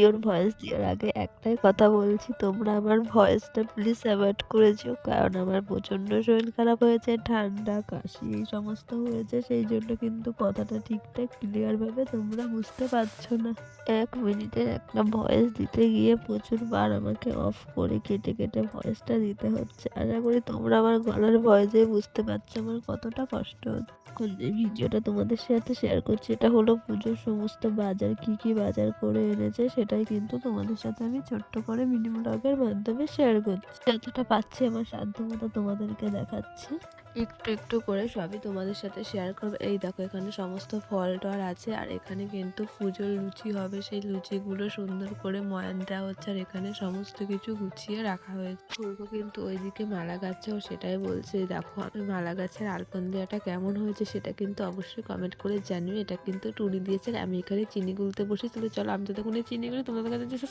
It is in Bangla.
ওর ভয়েস দেওয়ার আগে একটাই কথা বলছি, তোমরা আমার ভয়েসটা প্লিজ অ্যাভয়েড করে যেও। কারণ আমার প্রচণ্ড শরীর খারাপ হয়েছে, ঠান্ডা, কাশি এই সমস্ত হয়েছে। সেই জন্য কিন্তু কথাটা ঠিকঠাক ক্লিয়ারভাবে তোমরা বুঝতে পারছো না। ১ মিনিটের একটা ভয়েস দিতে গিয়ে প্রচুরবার আমাকে অফ করে কেটে, কেটে ভয়েসটা দিতে হচ্ছে। আশা করি তোমরা আমার গলার ভয়েসেই বুঝতে পারছো আমার কতটা কষ্ট হচ্ছে। এখন যে ভিডিওটা তোমাদের সাথে শেয়ার করছি এটা হলো পুজোর সমস্ত বাজার, কি, কি বাজার করে এনেছে সেটাই কিন্তু তোমাদের সাথে আমি ছোট্ট করে মিনি ব্লগের মাধ্যমে শেয়ার করছি। যতটা পাচ্ছি আমার সাধ্যমতো তোমাদেরকে দেখাচ্ছি। একটু, একটু করে সবই তোমাদের সাথে শেয়ার করব। এই দেখো এখানে সমস্ত ফল-টল আছে আর এখানে কিন্তু পুজোর লুচি হবে। সেই লুচিগুলো সুন্দর করে ময়ান দেওয়া হচ্ছে আর এখানে সমস্ত কিছু গুছিয়ে রাখা হয়েছে। পূর্ব কিন্তু ওইদিকে মালা গাচ্ছে, ও সেটাই বলছে। দেখো আমি মালা গাছের আলপন দেওয়াটা কেমন হয়েছে সেটা কিন্তু অবশ্যই কমেন্ট করে জানিও। এটা কিন্তু টুনি দিয়েছে আর আমি এখানে চিনি গুলতে বসেছি। চলো আমি ততক্ষণে চিনি গুলি তোমাদের কাছে